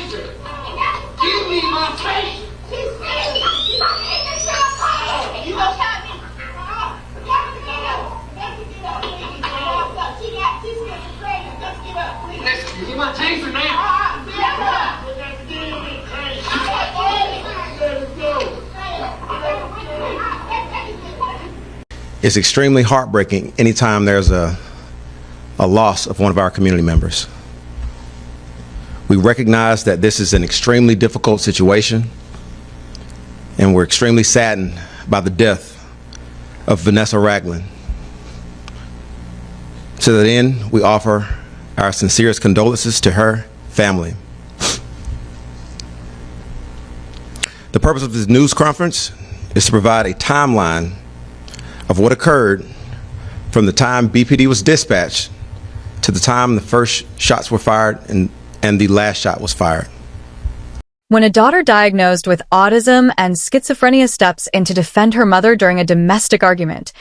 taser. Give me my taser. Listen, give me my taser now. It's extremely heartbreaking anytime there's a loss of one of our community members. We recognize that this is an extremely difficult situation, and we're extremely saddened by the death of Vanessa Ragland. To that end, we offer our sincerest condolences to her family. The purpose of this news conference is to provide a timeline of what occurred from the time BPD was dispatched to the time the first shots were fired and the last shot was fired. When a daughter diagnosed with autism and schizophrenia steps in to defend her mother during a domestic argument,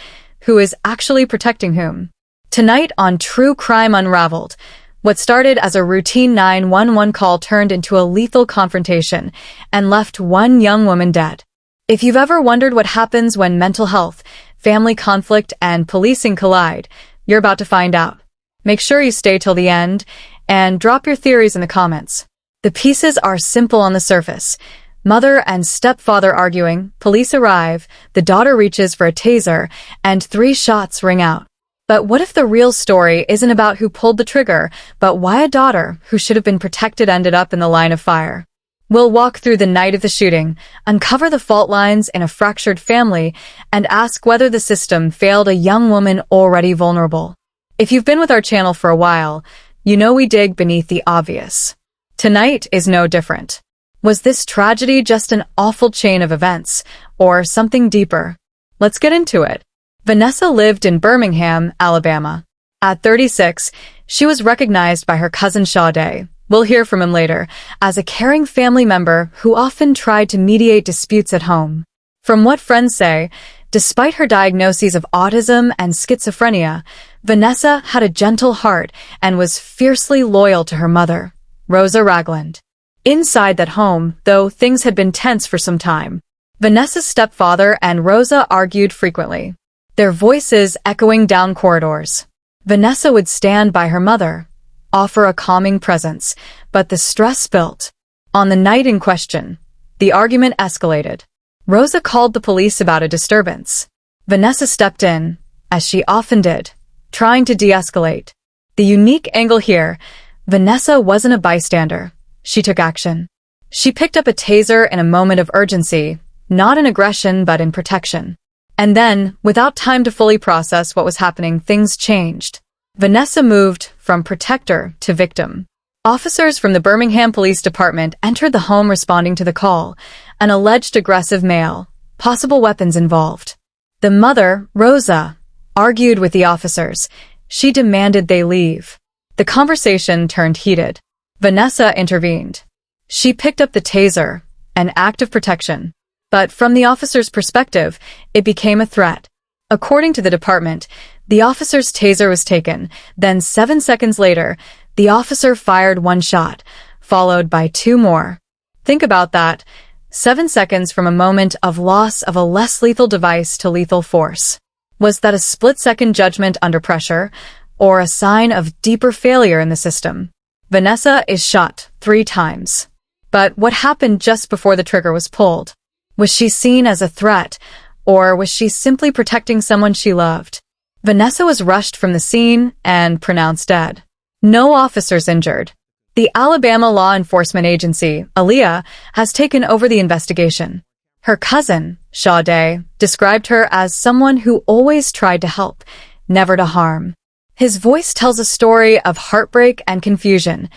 who is actually protecting whom? Tonight on True Crime Unraveled, what started as a routine 911 call turned into a lethal confrontation and left one young woman dead. If you've ever wondered what happens when mental health, family conflict, and policing collide, you're about to find out. Make sure you stay till the end and drop your theories in the comments. The pieces are simple on the surface. Mother and stepfather arguing, police arrive, the daughter reaches for a taser, and 3 shots ring out. But what if the real story isn't about who pulled the trigger, but why a daughter who should have been protected ended up in the line of fire? We'll walk through the night of the shooting, uncover the fault lines in a fractured family, and ask whether the system failed a young woman already vulnerable. If you've been with our channel for a while, you know we dig beneath the obvious. Tonight is no different. Was this tragedy just an awful chain of events, or something deeper? Let's get into it. Vanessa lived in Birmingham, Alabama. At 36, she was recognized by her cousin Sade, we'll hear from him later, as a caring family member who often tried to mediate disputes at home. From what friends say, despite her diagnoses of autism and schizophrenia, Vanessa had a gentle heart and was fiercely loyal to her mother, Rosa Ragland. Inside that home, though things had been tense for some time, Vanessa's stepfather and Rosa argued frequently, their voices echoing down corridors. Vanessa would stand by her mother, offer a calming presence, but the stress built. On the night in question, the argument escalated. Rosa called the police about a disturbance. Vanessa stepped in, as she often did, trying to de-escalate. The unique angle here, Vanessa wasn't a bystander. She took action. She picked up a taser in a moment of urgency, not in aggression but in protection. And then, without time to fully process what was happening, things changed. Vanessa moved from protector to victim. Officers from the Birmingham Police Department entered the home responding to the call, an alleged aggressive male, possible weapons involved. The mother, Rosa, argued with the officers. She demanded they leave. The conversation turned heated. Vanessa intervened. She picked up the taser, an act of protection. But from the officer's perspective, it became a threat. According to the department, the officer's taser was taken. Then 7 seconds later, the officer fired 1 shot, followed by 2 more. Think about that. 7 seconds from a moment of loss of a less lethal device to lethal force. Was that a split-second judgment under pressure, or a sign of deeper failure in the system? Vanessa is shot 3 times. But what happened just before the trigger was pulled? Was she seen as a threat, or was she simply protecting someone she loved? Vanessa was rushed from the scene and pronounced dead. No officers injured. The Alabama Law Enforcement Agency, ALEA, has taken over the investigation. Her cousin, Sade, described her as someone who always tried to help, never to harm. His voice tells a story of heartbreak and confusion.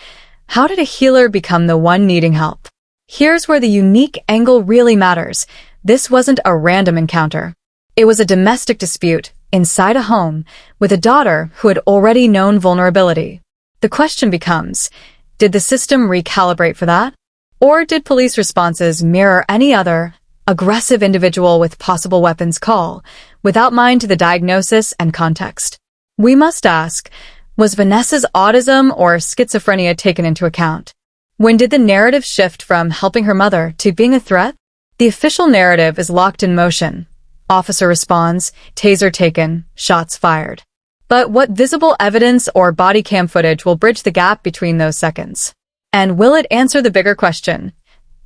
How did a healer become the one needing help? Here's where the unique angle really matters. This wasn't a random encounter. It was a domestic dispute inside a home with a daughter who had already known vulnerability. The question becomes, did the system recalibrate for that? Or did police responses mirror any other aggressive individual with possible weapons call, without mind to the diagnosis and context? We must ask, was Vanessa's autism or schizophrenia taken into account? When did the narrative shift from helping her mother to being a threat? The official narrative is locked in motion. Officer responds, taser taken, shots fired. But what visible evidence or body cam footage will bridge the gap between those seconds? And will it answer the bigger question?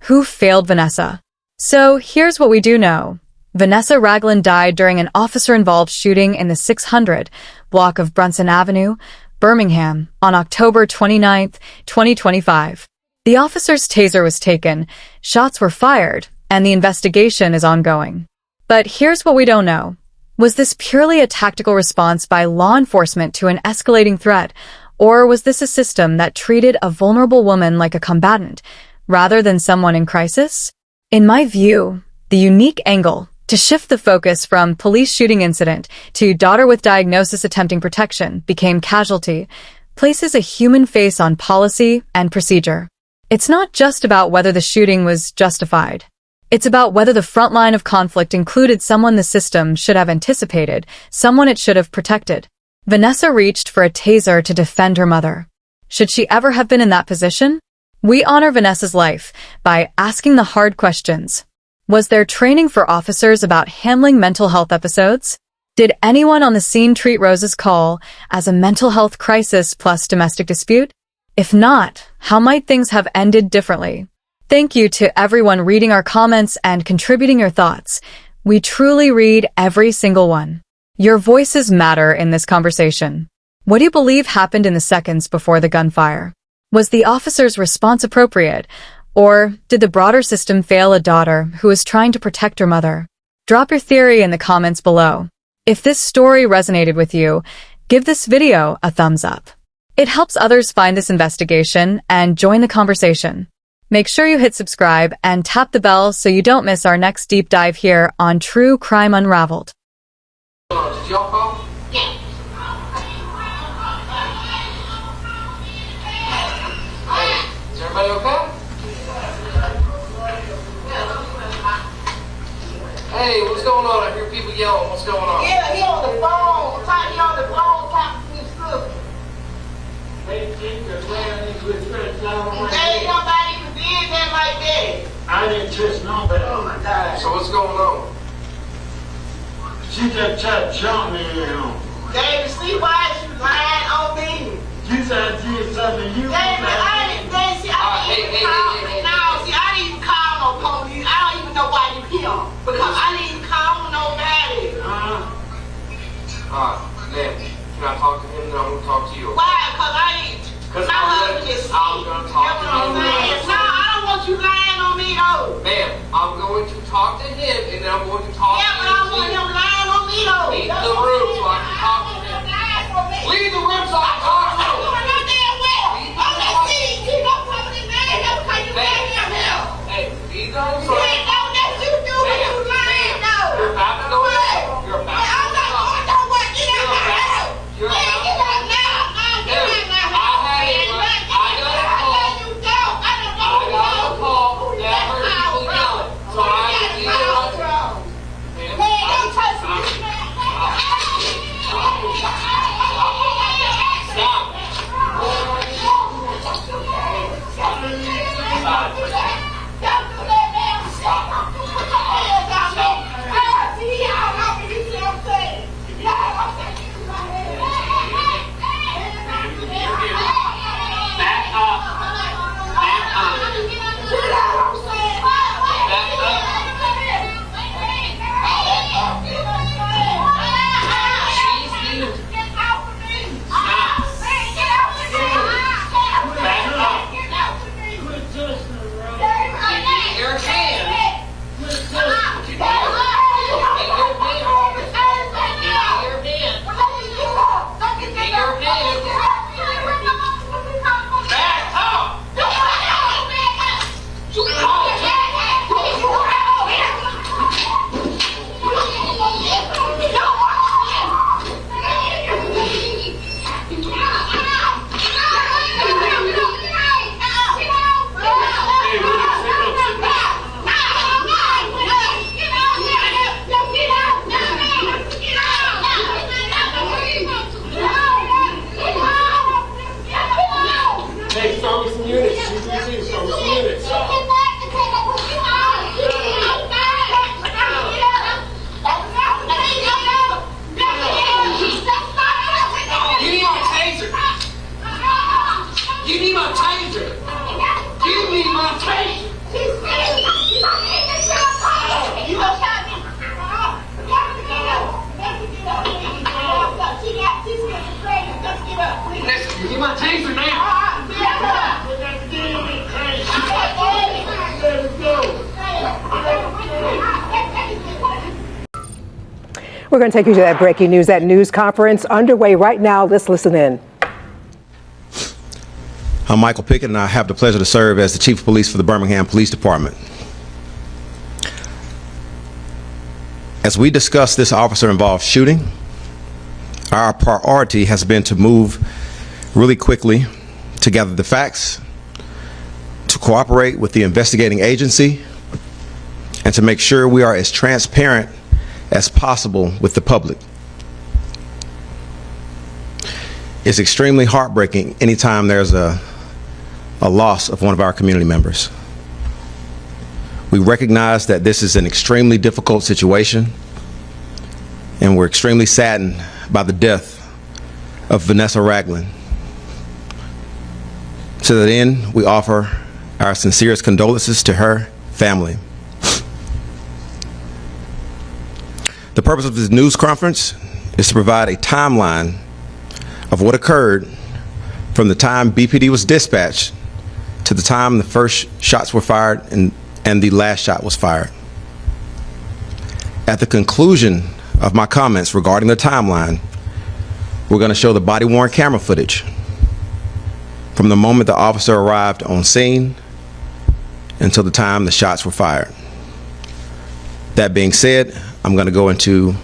Who failed Vanessa? So here's what we do know. Vanessa Ragland died during an officer-involved shooting in the 600 block of Brunson Avenue, Birmingham, on October 29, 2025. The officer's taser was taken, shots were fired, and the investigation is ongoing. But here's what we don't know. Was this purely a tactical response by law enforcement to an escalating threat, or was this a system that treated a vulnerable woman like a combatant, rather than someone in crisis? In my view, the unique angle to shift the focus from police shooting incident to daughter with diagnosis attempting protection became casualty places a human face on policy and procedure. It's not just about whether the shooting was justified. It's about whether the front line of conflict included someone the system should have anticipated, someone it should have protected. Vanessa reached for a taser to defend her mother. Should she ever have been in that position? We honor Vanessa's life by asking the hard questions. Was there training for officers about handling mental health episodes? Did anyone on the scene treat Rose's call as a mental health crisis plus domestic dispute? If not, how might things have ended differently? Thank you to everyone reading our comments and contributing your thoughts. We truly read every single one. Your voices matter in this conversation. What do you believe happened in the seconds before the gunfire? Was the officer's response appropriate, or did the broader system fail a daughter who was trying to protect her mother? Drop your theory in the comments below. If this story resonated with you, give this video a thumbs up. It helps others find this investigation and join the conversation. Make sure you hit subscribe and tap the bell so you don't miss our next deep dive here on True Crime Unraveled. Did y'all call? Yeah. Is everybody okay? Hey, what's going on? I hear people yelling. What's going on? Yeah, he on the phone. He on the phone talking to his sister. Hey, because man, you was trying to tell them There ain't nobody who did that like that. I didn't just know that. Oh my God. So what's going on? She just tried to jump me, you know. David, see why she lying on me. You said I did something you David, I didn't see. I didn't even call. No, see, I didn't even call no police. I don't even know why you here because I didn't even call nobody. Ma'am, can I talk to him? Then I'm going to talk to you. Why? Because I didn't. Because My husband is sick. I'm going to talk to him. No, I don't want you lying on me though. Ma'am, I'm going to talk to him, and then I'm going to talk Yeah, to but you. I want him lying on me though. Leave the room so I can talk to him. Leave the room so I can talk to him. Hey, leave the room so I can talk to him. You're about to go in. You're about to We're going to take you to that breaking news, that news conference underway right now. Let's listen in. I'm Michael Pickett, and I have the pleasure to serve as the Chief of Police for the Birmingham Police Department. As we discuss this officer-involved shooting, our priority has been to move really quickly to gather the facts, to cooperate with the investigating agency, and to make sure we are as transparent as possible with the public. It's extremely heartbreaking anytime there's a loss of one of our community members. We recognize that this is an extremely difficult situation, and we're extremely saddened by the death of Vanessa Ragland. To that end, we offer our sincerest condolences to her family. The purpose of this news conference is to provide a timeline of what occurred from the time BPD was dispatched to the time the first shots were fired and the last shot was fired. At the conclusion of my comments regarding the timeline, we're going to show the body-worn camera footage from the moment the officer arrived on scene until the time the shots were fired. That being said, I'm going to go into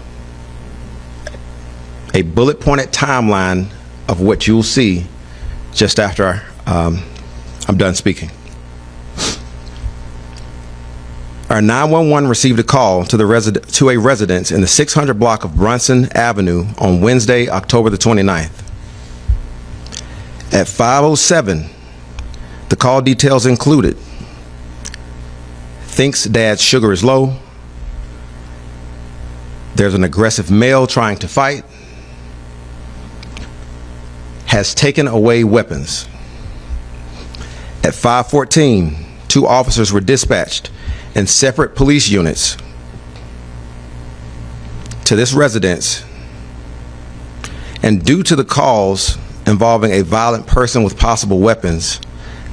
a bullet-pointed timeline of what you'll see just after I'm done speaking. Our 911 received a call to a residence in the 600 block of Brunson Avenue on Wednesday, October the 29th. At 5:07, the call details included: thinks dad's sugar is low, there's an aggressive male trying to fight, has taken away weapons. At 5:14, 2 officers were dispatched in separate police units to this residence, and due to the calls involving a violent person with possible weapons,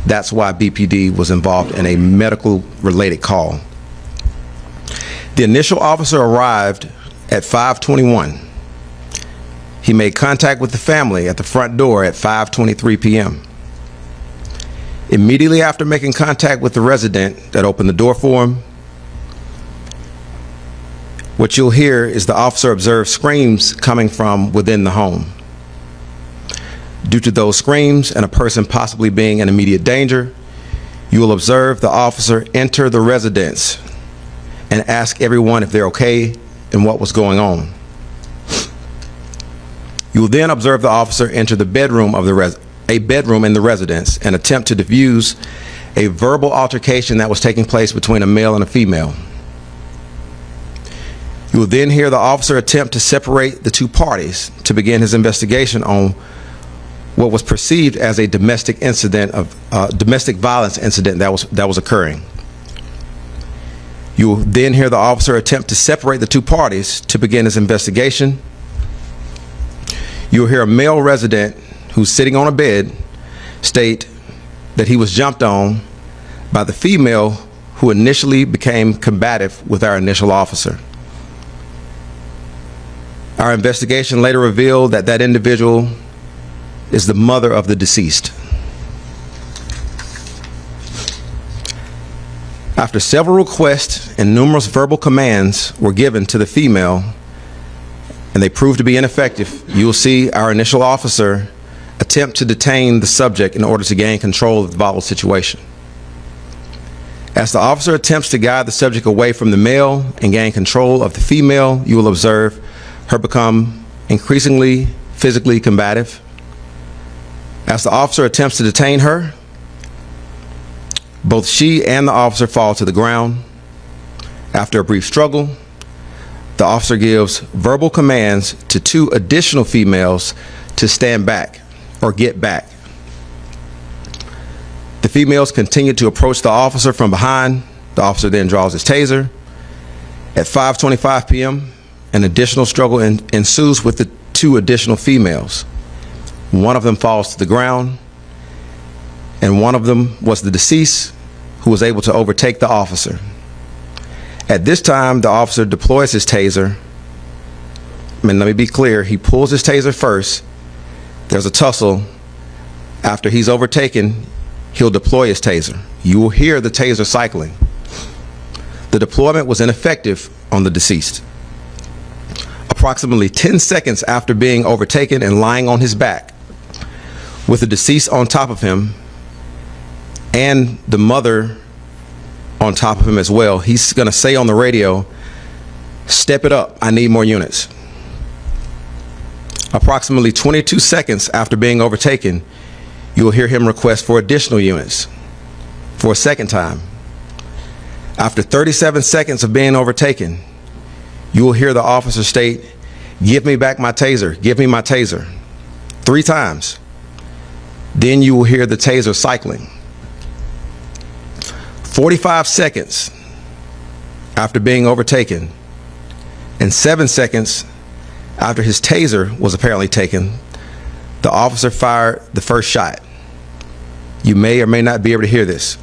that's why BPD was involved in a medical related call. The initial officer arrived at 5:21. He made contact with the family at the front door at 5:23 p.m. Immediately after making contact with the resident that opened the door for him, what you'll hear is the officer observed screams coming from within the home. Due to those screams and a person possibly being in immediate danger, you will observe the officer enter the residence and ask everyone if they're okay and what was going on. You will then observe the officer enter the bedroom of a bedroom in the residence and attempt to defuse a verbal altercation that was taking place between a male and a female. You will then hear the officer attempt to separate the 2 parties to begin his investigation on what was perceived as a domestic violence incident that was occurring. You will then hear the officer attempt to separate the 2 parties to begin his investigation. You will hear a male resident who's sitting on a bed state that he was jumped on by the female who initially became combative with our initial officer. Our investigation later revealed that that individual is the mother of the deceased. After several requests and numerous verbal commands were given to the female and they proved to be ineffective, you will see our initial officer attempt to detain the subject in order to gain control of the volatile situation. As the officer attempts to guide the subject away from the male and gain control of the female, you will observe her become increasingly physically combative. As the officer attempts to detain her, both she and the officer fall to the ground. After a brief struggle, the officer gives verbal commands to 2 additional females to stand back or get back. The females continue to approach the officer from behind. The officer then draws his taser. At 5:25 p.m., an additional struggle ensues with the 2 additional females. One of them falls to the ground, and one of them was the deceased, who was able to overtake the officer. At this time, the officer deploys his taser, and let me be clear, he pulls his taser first. There's a tussle. After he's overtaken, he'll deploy his taser. You will hear the taser cycling. The deployment was ineffective on the deceased. Approximately 10 seconds after being overtaken and lying on his back, with the deceased on top of him and the mother on top of him as well, he's going to say on the radio, "Step it up, I need more units." Approximately 22 seconds after being overtaken, you will hear him request for additional units for a second time. After 37 seconds of being overtaken, you will hear the officer state, "Give me back my taser, give me my taser," 3 times. Then you will hear the taser cycling. 45 seconds after being overtaken and 7 seconds after his taser was apparently taken, the officer fired the first shot. You may or may not be able to hear this.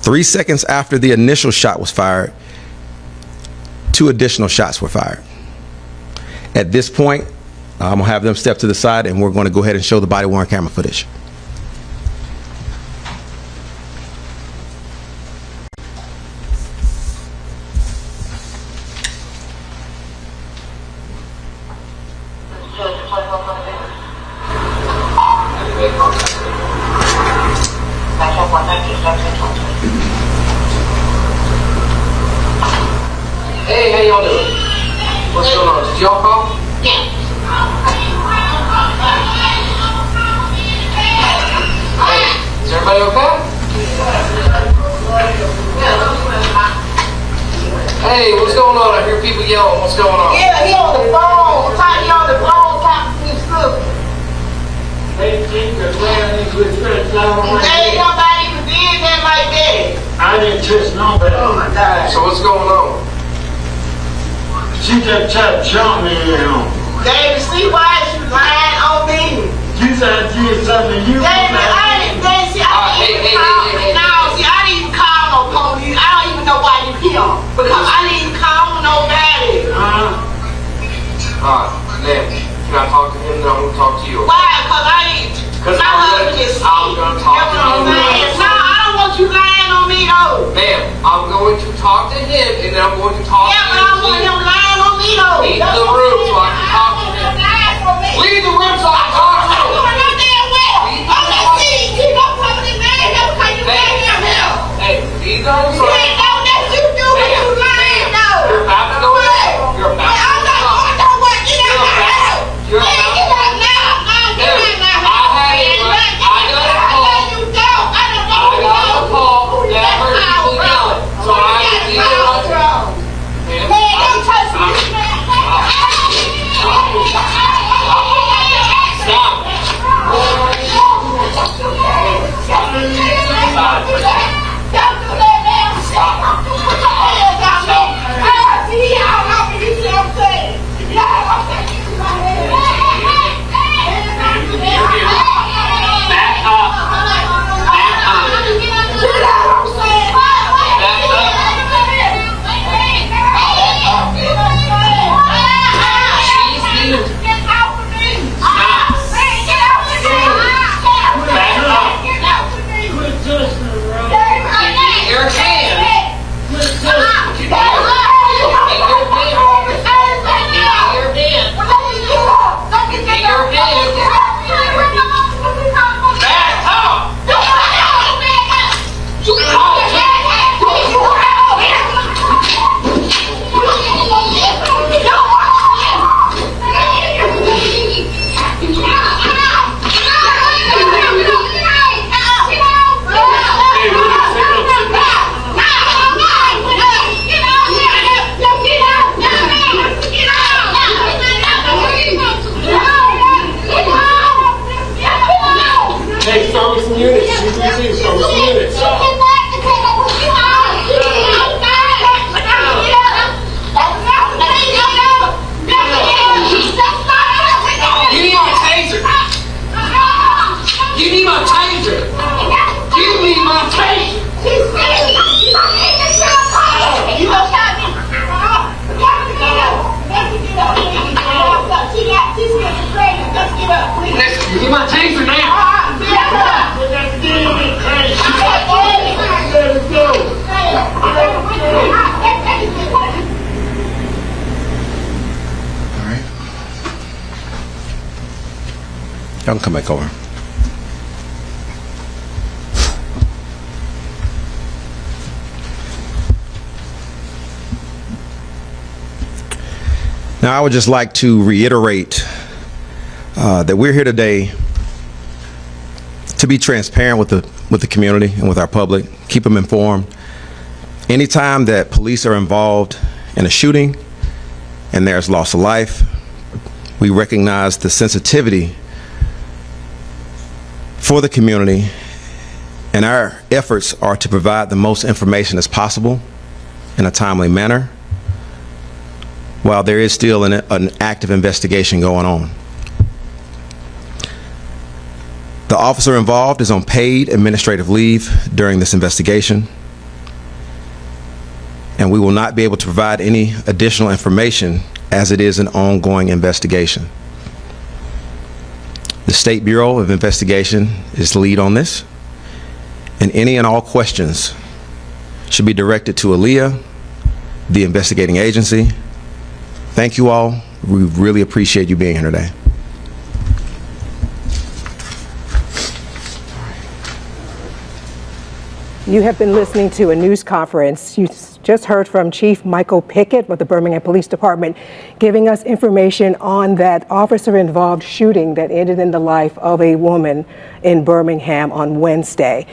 3 seconds after the initial shot was fired, 2 additional shots were fired. At this point, I'm gonna have them step to the side and we're gonna go ahead and show the body-worn camera footage. Hey, how y'all doing? What's going on? Did y'all call? Yeah. Is everybody okay? Hey, what's going on? I hear people yelling. What's going on? Yeah, he on the phone. He on the phone talking to his sister. They think that man is with Chris down Ain't nobody even did that like that. I didn't touch nobody. Oh my God. So what's going on? She just tried to jump me in. David, see why she lying on me? You said I did something to you. David, I didn't even call no police. I don't even know why you here. Because I didn't even call nobody. Alright, then, can I talk to him? Then I'm going to talk to you. Why? Because I didn't. Because My husband is sick. I'm going to talk to him. No, I don't want you lying on me though. Ma'am, I'm going to talk to him and then I'm going to talk Yeah, to but I don't want him lying on me though. Leave the room so I can talk to him. Leave the room so I can talk to him. Hey, leave the room so I can talk to him. You're about to go in. You're about to go in. You're about to go in. Y'all can come back over. Now, I would just like to reiterate that we're here today to be transparent with the community and with our public, keep them informed. Anytime that police are involved in a shooting and there's loss of life, we recognize the sensitivity for the community, and our efforts are to provide the most information as possible in a timely manner while there is still an active investigation going on. The officer involved is on paid administrative leave during this investigation, and we will not be able to provide any additional information as it is an ongoing investigation. The State Bureau of Investigation is the lead on this, and any and all questions should be directed to ALEA, the investigating agency. Thank you all. We really appreciate you being here today. You have been listening to a news conference. You just heard from Chief Michael Pickett with the Birmingham Police Department giving us information on that officer-involved shooting that ended in the life of a woman in Birmingham on Wednesday.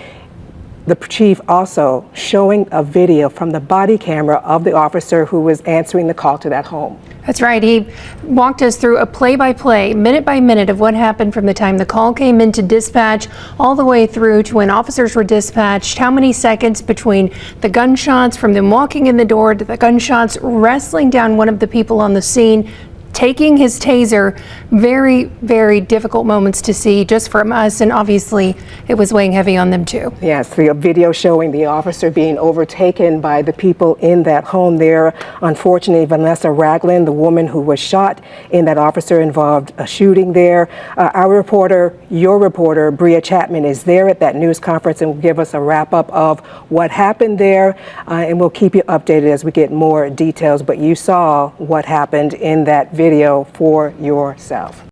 The chief also showing a video from the body camera of the officer who was answering the call to that home. That's right. He walked us through a play-by-play, minute by minute of what happened from the time the call came into dispatch all the way through to when officers were dispatched, how many seconds between the gunshots from them walking in the door to the gunshots wrestling down one of the people on the scene, taking his taser. Very, very difficult moments to see just from us, and obviously it was weighing heavy on them too. Yes, the video showing the officer being overtaken by the people in that home there. Unfortunately, Vanessa, the woman who was shot in that officer-involved shooting there. Our reporter, your reporter, Bria Chapman, is there at that news conference and will give us a wrap-up of what happened there, and we'll keep you updated as we get more details. But you saw what happened in that video for yourself.